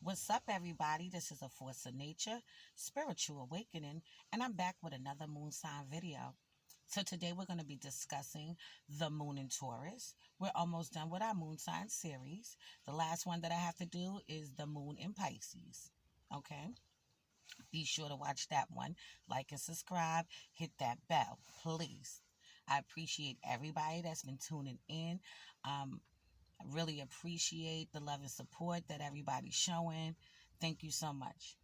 What's up, everybody? This is A Force of Nature, Spiritual Awakening, and I'm back with another moon sign video. So today we're going to be discussing the moon in Taurus. We're almost done with our moon sign series. The last one that I have to do is the moon in Pisces. Okay? Be sure to watch that one. Like and subscribe. Hit that bell, please. I appreciate everybody that's been tuning in. I really appreciate the love and support that everybody's showing. Thank you so much.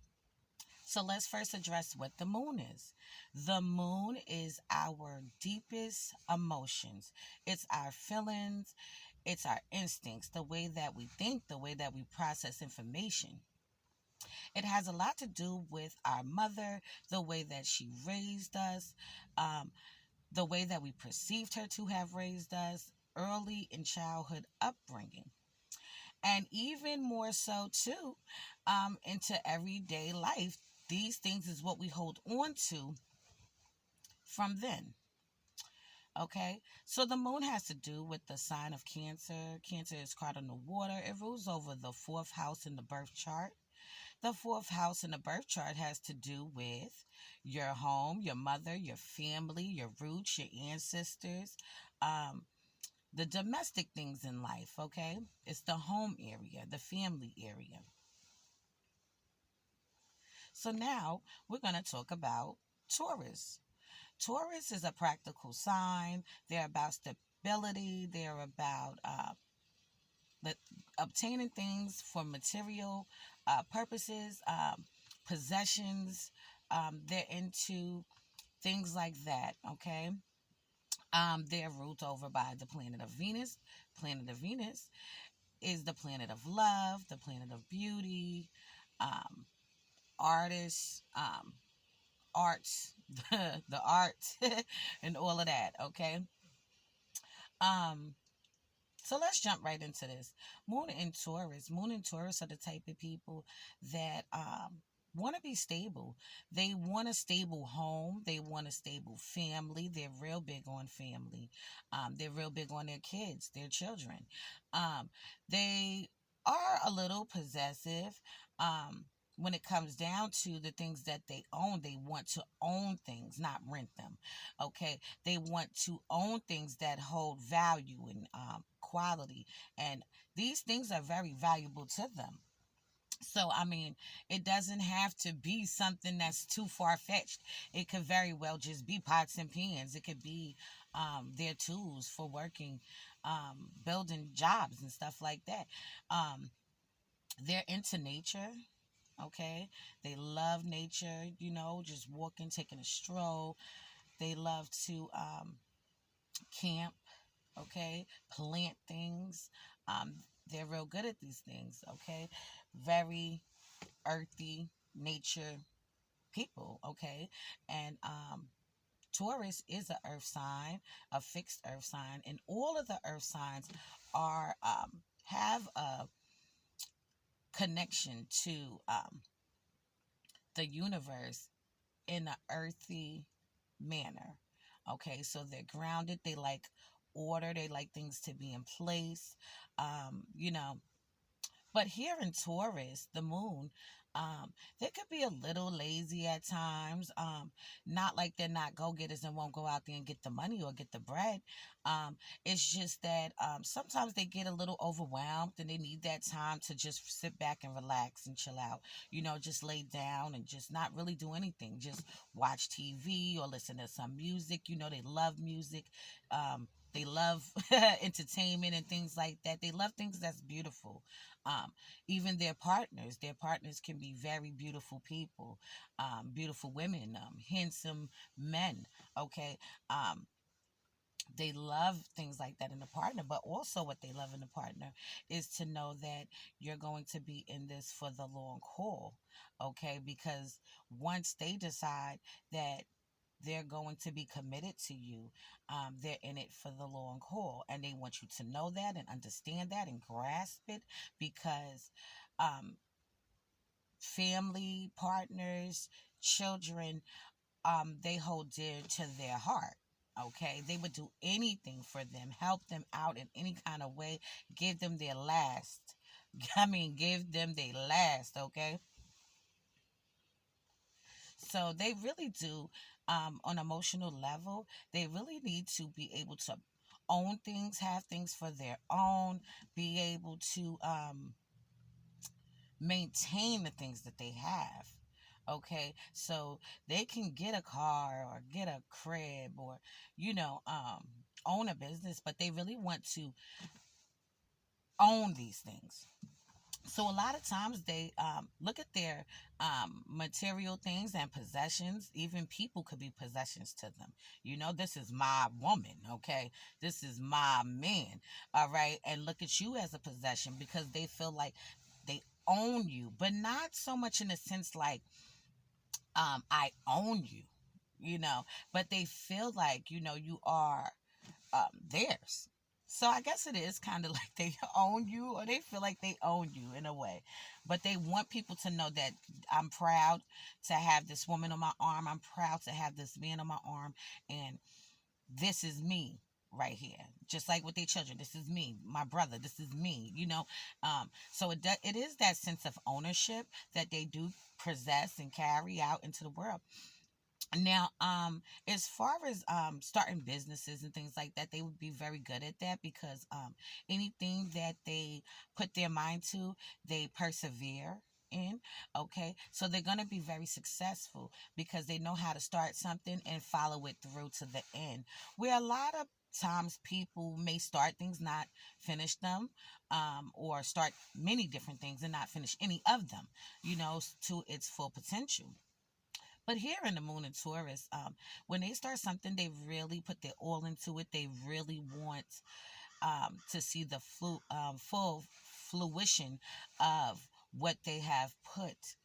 So let's first address what the moon is. The moon is our deepest emotions. It's our feelings, it's our instincts, the way that we think, the way that we process information. It has a lot to do with our mother, the way that she raised us, um, the way that we perceived her to have raised us, early in childhood upbringing, and even more so too into everyday life. These things is what we hold on to from then. Okay, so the moon has to do with the sign of Cancer. Cancer is cardinal water. It rules over the fourth house in the birth chart. The fourth house in the birth chart has to do with your home, your mother, your family, your roots, your ancestors, the domestic things in life, okay? It's the home area, the family area. So now we're going to talk about Taurus. Taurus is a practical sign. They're about stability. They're about the, obtaining things for material purposes, possessions. They're into things like that, okay? They're ruled over by the planet of Venus. Planet of Venus is the planet of love, the planet of beauty, um, artists, arts, the art, and all of that. Okay. Um, so let's jump right into this. Moon in Taurus. Moon in Taurus are the type of people that want to be stable. They want a stable home. They want a stable family. They're real big on family. They're real big on their kids, their children. They are a little possessive. When it comes down to the things that they own, they want to own things, not rent them. Okay, they want to own things that hold value and quality, and these things are very valuable to them. So, I mean, it doesn't have to be something that's too far fetched. It could very well just be pots and pans. It could be their tools for working, building jobs and stuff like that. Um, they're into nature. Okay, they love nature. Just walking, taking a stroll. They love to camp. Okay, plant things. Um, they're real good at these things. Okay, very earthy nature people. Okay, and Taurus is an earth sign, a fixed earth sign, and all of the earth signs are have a connection to the universe in an earthy manner. Okay, so they're grounded. They like order. They like things to be in place. Um, you know, but here in Taurus, the moon, they could be a little lazy at times. Not like they're not go getters and won't go out there and get the money or get the bread. It's just that sometimes they get a little overwhelmed and they need that time to just sit back and relax and chill out. Just lay down and just not really do anything. Just watch TV or listen to some music. They love music. They love entertainment and things like that. They love things that's beautiful. Um, Even their partners can be very beautiful people, beautiful women, handsome men. Okay. They love things like that in a partner, but also what they love in a partner is to know that you're going to be in this for the long haul. Okay. Because once they decide that they're going to be committed to you. They're in it for the long haul, and they want you to know that and understand that and grasp it because um, family, partners, children, they hold dear to their heart. Okay, they would do anything for them, help them out in any kind of way, give them their last. I mean, give them they last, okay? So they really do, on emotional level, they really need to be able to own things, have things for their own, be able to maintain the things that they have. Okay, so they can get a car or get a crib or, you know, own a business, but they really want to own these things. So a lot of times they look at their material things and possessions. Even people could be possessions to them. You know, this is my woman, okay? This is my man, all right? And look at you as a possession because they feel like they own you, but not so much in a sense like I own you, you know, but they feel like, you know, you are theirs. So I guess it is kind of like they own you or they feel like they own you in a way. But they want people to know that I'm proud to have this woman on my arm. I'm proud to have this man on my arm. And this is me right here. Just like with their children. This is me, my brother. This is me, you know. So it is that sense of ownership that they do possess and carry out into the world. Now, as far as starting businesses and things like that, they would be very good at that because anything that they put their mind to, they persevere in. Okay, so they're gonna be very successful because they know how to start something and follow it through to the end. Where a lot of times people may start things, not finish them, or start many different things and not finish any of them. You know, to its full potential. But here in the Moon and Taurus, when they start something, they really put their all into it. They really want to see the full fruition of what they have put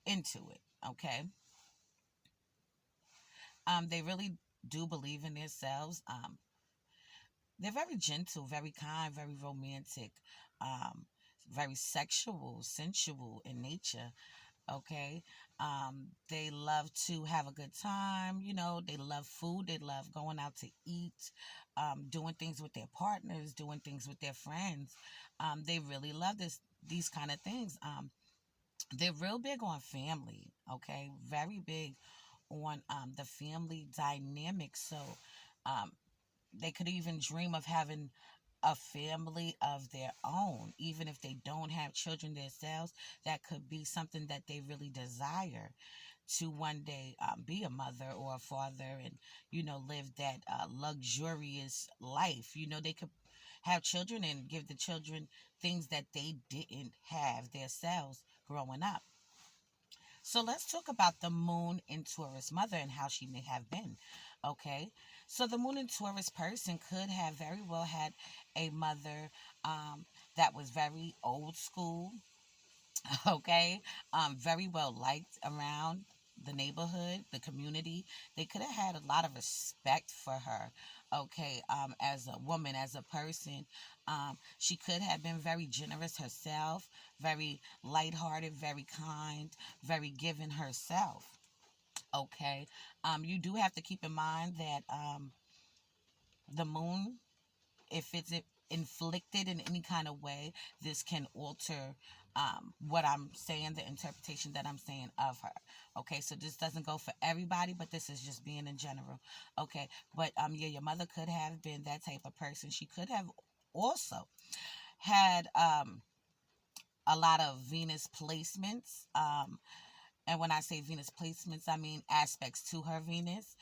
into it. Okay, they really do believe in themselves. They're very gentle, very kind, very romantic, um, very sexual, sensual in nature. Okay, they love to have a good time. You know, they love food. They love going out to eat, doing things with their partners, doing things with their friends. They really love these kind of things. They're real big on family. Okay, very big on the family dynamic. So um, they could even dream of having a family of their own, even if they don't have children themselves. That could be something that they really desire to one day be a mother or a father and, you know, live that luxurious life. You know, they could have children and give the children things that they didn't have themselves growing up. So let's talk about the moon in Taurus mother and how she may have been. Okay. So the moon in Taurus person could have very well had a mother that was very old school, okay, very well liked around the neighborhood, the community. They could have had a lot of respect for her, okay, as a woman, as a person. She could have been very generous herself, very lighthearted, very kind, very giving herself, okay. You do have to keep in mind that the moon, if it's inflicted in any kind of way, this can alter what I'm saying, the interpretation that I'm saying of her. Okay, so this doesn't go for everybody, but this is just being in general. Okay, but yeah, your mother could have been that type of person. She could have also had a lot of Venus placements. And when I say Venus placements, I mean aspects to her Venus.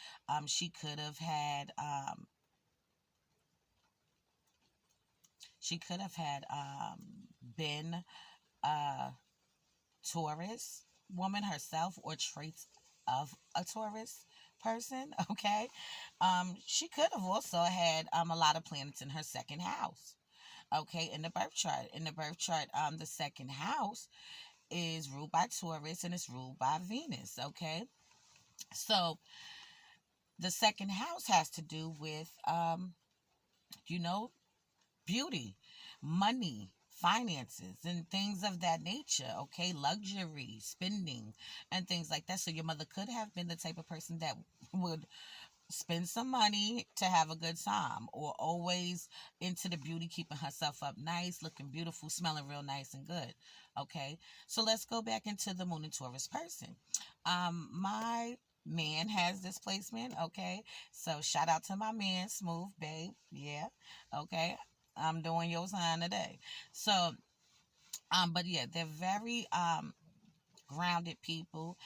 She could have had been a Taurus woman herself or traits of a Taurus person. Okay. She could have also had a lot of planets in her second house. Okay, in the birth chart. In the birth chart, the second house is ruled by Taurus and it's ruled by Venus. Okay. So the second house has to do with you know, beauty, money, finances, and things of that nature. Okay, luxury, spending, and things like that. So your mother could have been the type of person that would spend some money to have a good time, or always into the beauty, keeping herself up nice, looking beautiful, smelling real nice and good. Okay, so let's go back into the Moon and Taurus person. My man has this placement. Okay, so shout out to my man, Smooth Babe. Yeah, okay, I'm doing your sign today. So but yeah, they're very grounded people.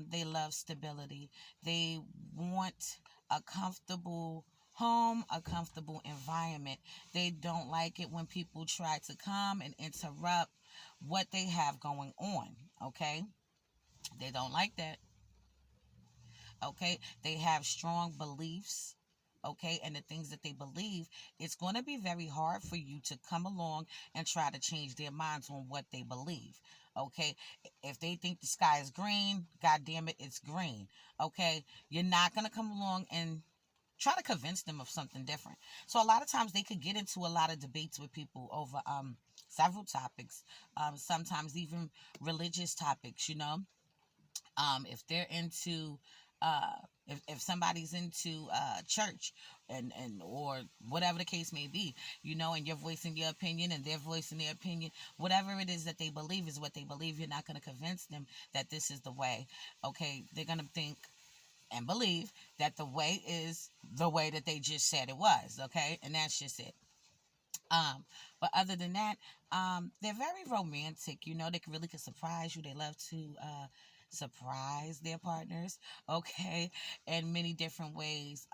They love stability. They want a comfortable home, a comfortable environment. They don't like it when people try to come and interrupt what they have going on. Okay, they don't like that. Okay, they have strong beliefs. Okay, and the things that they believe, it's going to be very hard for you to come along and try to change their minds on what they believe. Okay, if they think the sky is green, god damn it, it's green. Okay, you're not going to come along and try to convince them of something different. So a lot of times they could get into a lot of debates with people over several topics, sometimes even religious topics, you know. If they're into if somebody's into church and or whatever the case may be, you know, and you're voicing your opinion and they're voicing their opinion, whatever it is that they believe is what they believe. You're not going to convince them that this is the way. Okay, they're going to think and believe that the way is the way that they just said it was. Okay, and that's just it. But other than that, they're very romantic. You know, they really can surprise you. They love to surprise their partners, okay, in many different ways.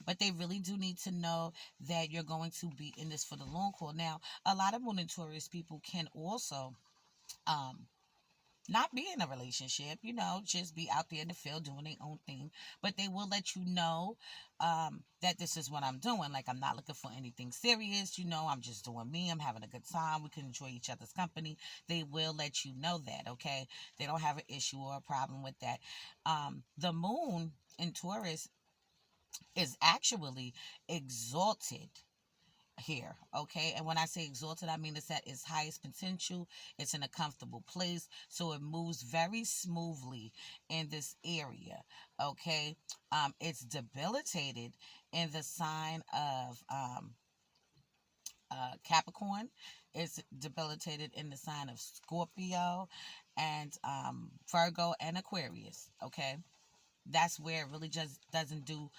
But they really do need to know that you're going to be in this for the long haul. Now, a lot of Moon and Taurus people can also um, not be in a relationship, you know, just be out there in the field doing their own thing. But they will let you know that this is what I'm doing. Like, I'm not looking for anything serious. You know, I'm just doing me. I'm having a good time. We can enjoy each other's company. They will let you know that, okay? They don't have an issue or a problem with that. The moon in Taurus is actually exalted here, okay? And when I say exalted, I mean it's at its highest potential. It's in a comfortable place, so it moves very smoothly in this area, okay? It's debilitated in the sign of Capricorn. It's debilitated in the sign of Scorpio and Virgo and Aquarius, okay? That's where it really just doesn't do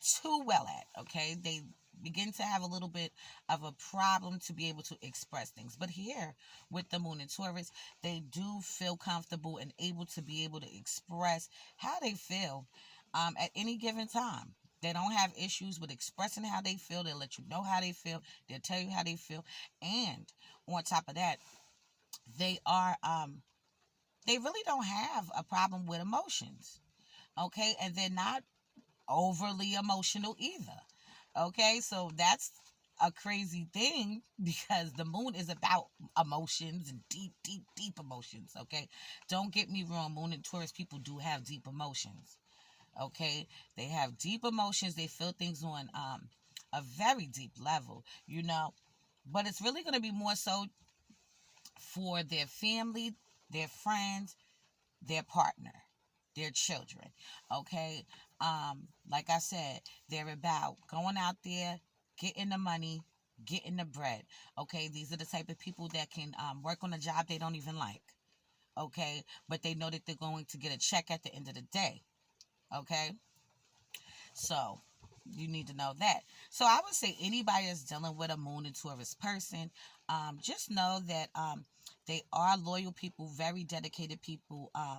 too well at, okay? They begin to have a little bit of a problem to be able to express things. But here with the moon in Taurus, they do feel comfortable and able to be able to express how they feel at any given time. They don't have issues with expressing how they feel. They'll let you know how they feel. They'll tell you how they feel. And on top of that, they are they really don't have a problem with emotions. Okay, and they're not overly emotional either. Okay, so that's a crazy thing because the moon is about emotions and deep, deep, deep emotions. Okay, don't get me wrong, moon and Taurus people do have deep emotions. Okay, they have deep emotions, they feel things on a very deep level, you know, but it's really going to be more so for their family, their friends, their partner, their children. Okay. Like I said, they're about going out there, getting the money, getting the bread. Okay. These are the type of people that can work on a job they don't even like. Okay. But they know that they're going to get a check at the end of the day. Okay. So you need to know that. So I would say anybody that's dealing with a moon and Taurus person, just know that they are loyal people, very dedicated people, uh,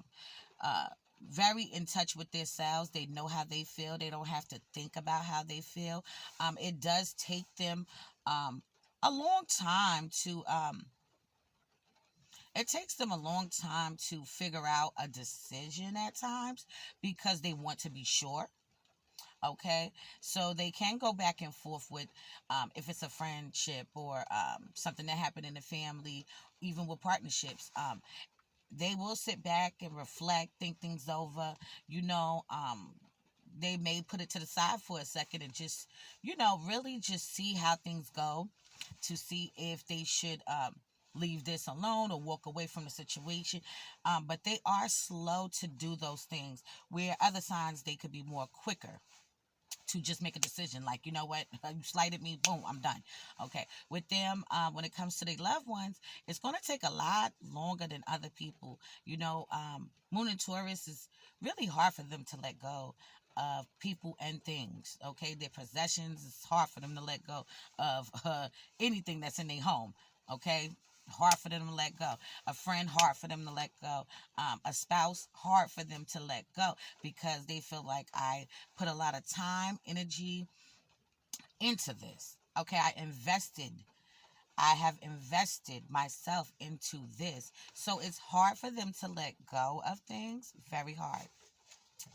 very in touch with themselves. They know how they feel. They don't have to think about how they feel. It does take them a long time to it takes them a long time to figure out a decision at times because they want to be sure. Okay, so they can go back and forth with if it's a friendship or something that happened in the family, even with partnerships. They will sit back and reflect, think things over. You know, they may put it to the side for a second and just, you know, really just see how things go to see if they should leave this alone or walk away from the situation. But they are slow to do those things, where other signs they could be more quicker. to just make a decision. Like, you know what, you slighted me, boom, I'm done. Okay, with them, when it comes to their loved ones, it's going to take a lot longer than other people. Moon and Taurus is really hard for them to let go of people and things. Okay, their possessions, it's hard for them to let go of anything that's in their home. Okay, hard for them to let go. A friend, hard for them to let go. A spouse, hard for them to let go, because they feel like I put a lot of time, energy into this. Okay, I have invested myself into this. So it's hard for them to let go of things. Very hard.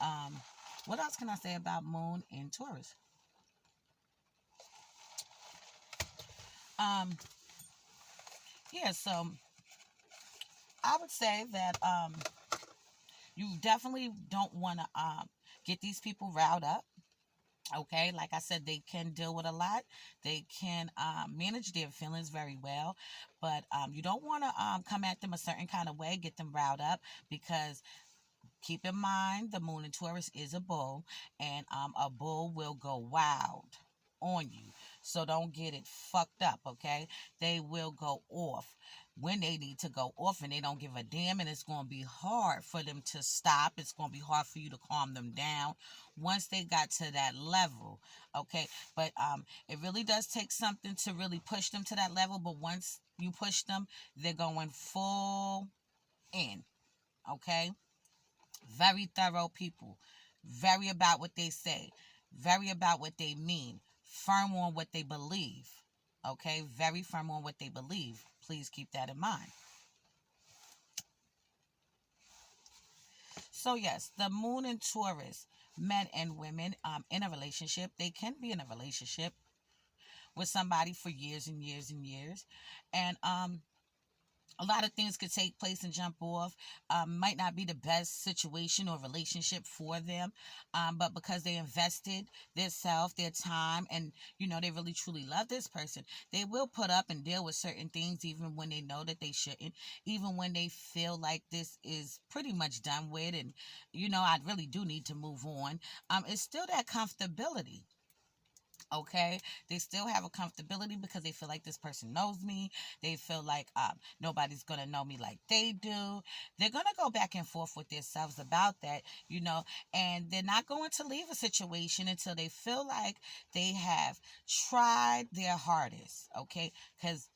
Um, what else can I say about Moon in Taurus? Um, yeah, so I would say that you definitely don't want to get these people riled up. Okay, like I said, they can deal with a lot. They can manage their feelings very well, but you don't want to come at them a certain kind of way, get them riled up, because keep in mind the Moon in Taurus is a bull, and a bull will go wild on you. So don't get it fucked up, okay? They will go off when they need to go off, and they don't give a damn, and it's going to be hard for them to stop. It's going to be hard for you to calm them down once they got to that level, okay? But it really does take something to really push them to that level, but once you push them, they're going full in, okay? Very thorough people, very about what they say, very about what they mean, firm on what they believe. Okay, very firm on what they believe. Please keep that in mind. So yes, the Moon in Taurus, men and women in a relationship, they can be in a relationship with somebody for years and years and years, and a lot of things could take place and jump off. Might not be the best situation or relationship for them, but because they invested their self, their time, and they really truly love this person, they will put up and deal with certain things, even when they know that they shouldn't, even when they feel like this is pretty much done with, and I really do need to move on. It's still that comfortability. Okay, they still have a comfortability because they feel like this person knows me. They feel like nobody's gonna know me like they do. They're gonna go back and forth with themselves about that, and they're not going to leave a situation until they feel like they have tried their hardest. Okay, because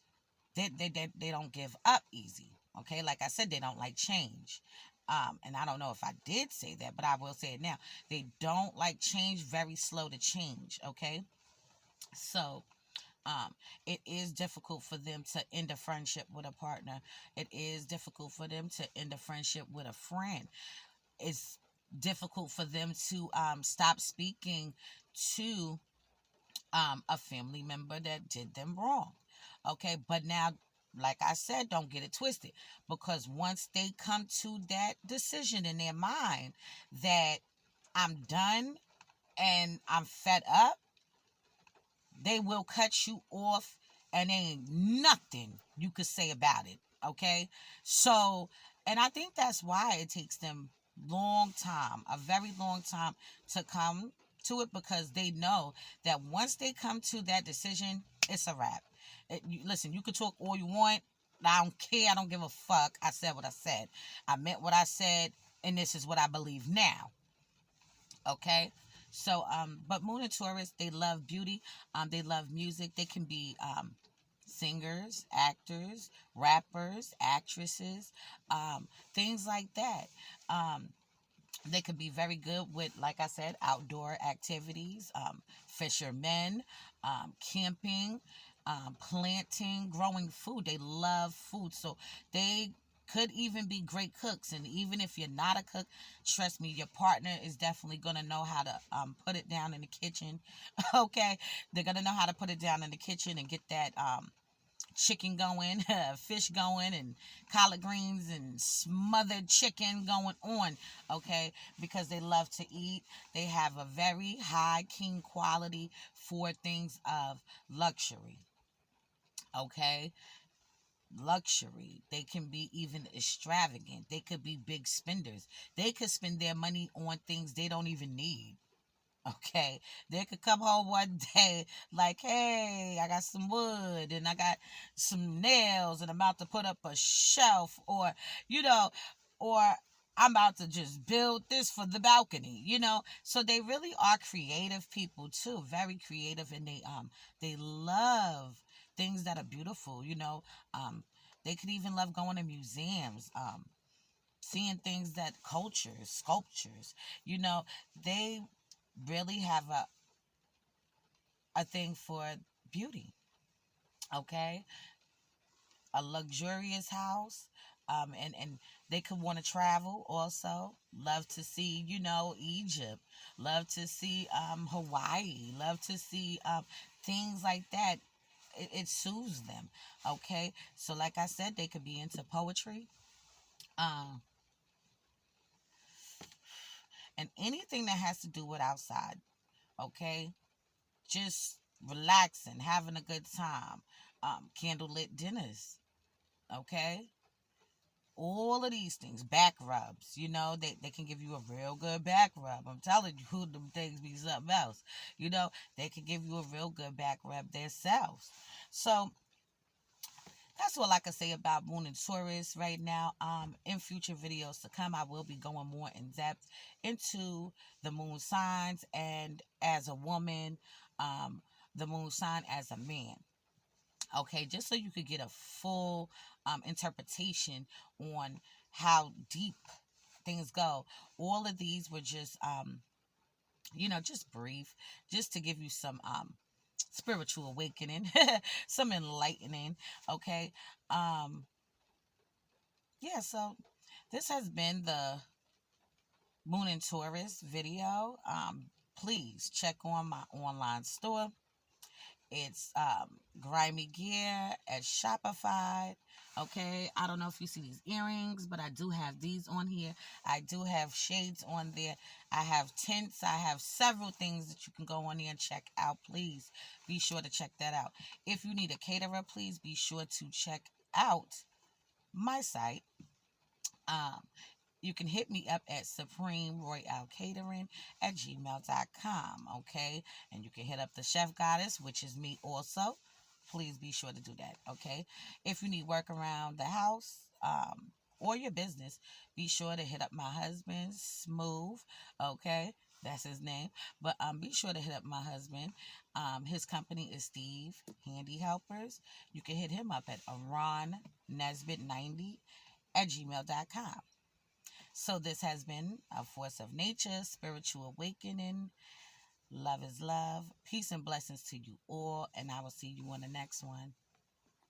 they don't give up easy. Okay, like I said, they don't like change. And I don't know if I did say that, but I will say it now. They don't like change, very slow to change. Okay, so it is difficult for them to end a friendship with a partner. It is difficult for them to end a friendship with a friend. It's difficult for them to stop speaking to a family member that did them wrong. Okay, but now, like I said, don't get it twisted, because once they come to that decision in their mind that I'm done and I'm fed up, they will cut you off, and ain't nothing you could say about it. Okay, so, and I think that's why it takes them long time, a very long time, to come to it, because they know that once they come to that decision, it's a wrap. Listen, you can talk all you want. I don't care. I don't give a fuck. I said what I said. I meant what I said, and this is what I believe now. Okay, so but Moon and Taurus, they love beauty. They love music. They can be singers, actors, rappers, actresses, things like that. They could be very good with, like I said, outdoor activities, fishermen, camping, planting, growing food. They love food. So they could even be great cooks. And even if you're not a cook, trust me, your partner is definitely going to know how to put it down in the kitchen. Okay? They're going to know how to put it down in the kitchen and get that chicken going, fish going, and collard greens and smothered chicken going on, okay? Because they love to eat. They have a very high king quality for things of luxury, okay? Luxury. They can be even extravagant. They could be big spenders. They could spend their money on things they don't even need. Okay, they could come home one day like, hey, I got some wood and I got some nails and I'm about to put up a shelf, or, you know, or I'm about to just build this for the balcony. So they really are creative people too, very creative, and they love things that are beautiful. Um, they could even love going to museums, seeing things that cultures, sculptures, you know, they really have a thing for beauty. Okay, a luxurious house, and they could want to travel also. Love to see, Egypt. Love to see Hawaii. Love to see things like that. It soothes them. Okay, so like I said, they could be into poetry. Um, and anything that has to do with outside. Okay, just relaxing, having a good time. Candlelit dinners. Okay, all of these things, back rubs, they can give you a real good back rub. I'm telling you, who them things be something else. They can give you a real good back rub themselves. So that's all I can say about Moon and Taurus right now. In future videos to come, I will be going more in depth into the moon signs, and as a woman, the moon sign as a man. Okay, just so you could get a full interpretation on how deep things go. All of these were just, just brief, just to give you some spiritual awakening, some enlightening. Okay, yeah. So this has been the Moon and Taurus video. Please check on my online store. It's grimy gear at Shopify. Okay, I don't know if you see these earrings, but I do have these on here. I do have shades on there. I have tints. I have several things that you can go on there and check out. Please be sure to check that out. If you need a caterer, please be sure to check out my site. Um, you can hit me up at Supremeroyalcatering at gmail.com. Okay, and you can hit up the Chef Goddess, which is me also. Please be sure to do that. Okay, if you need work around the house, or your business, be sure to hit up my husband, Smooth. Okay, that's his name. But be sure to hit up my husband. His company is Steve Handy Helpers. You can hit him up at Aron Nesbitt 90 at gmail.com. So this has been a force of nature, spiritual awakening. Love is love. Peace and blessings to you all, and I will see you on the next one.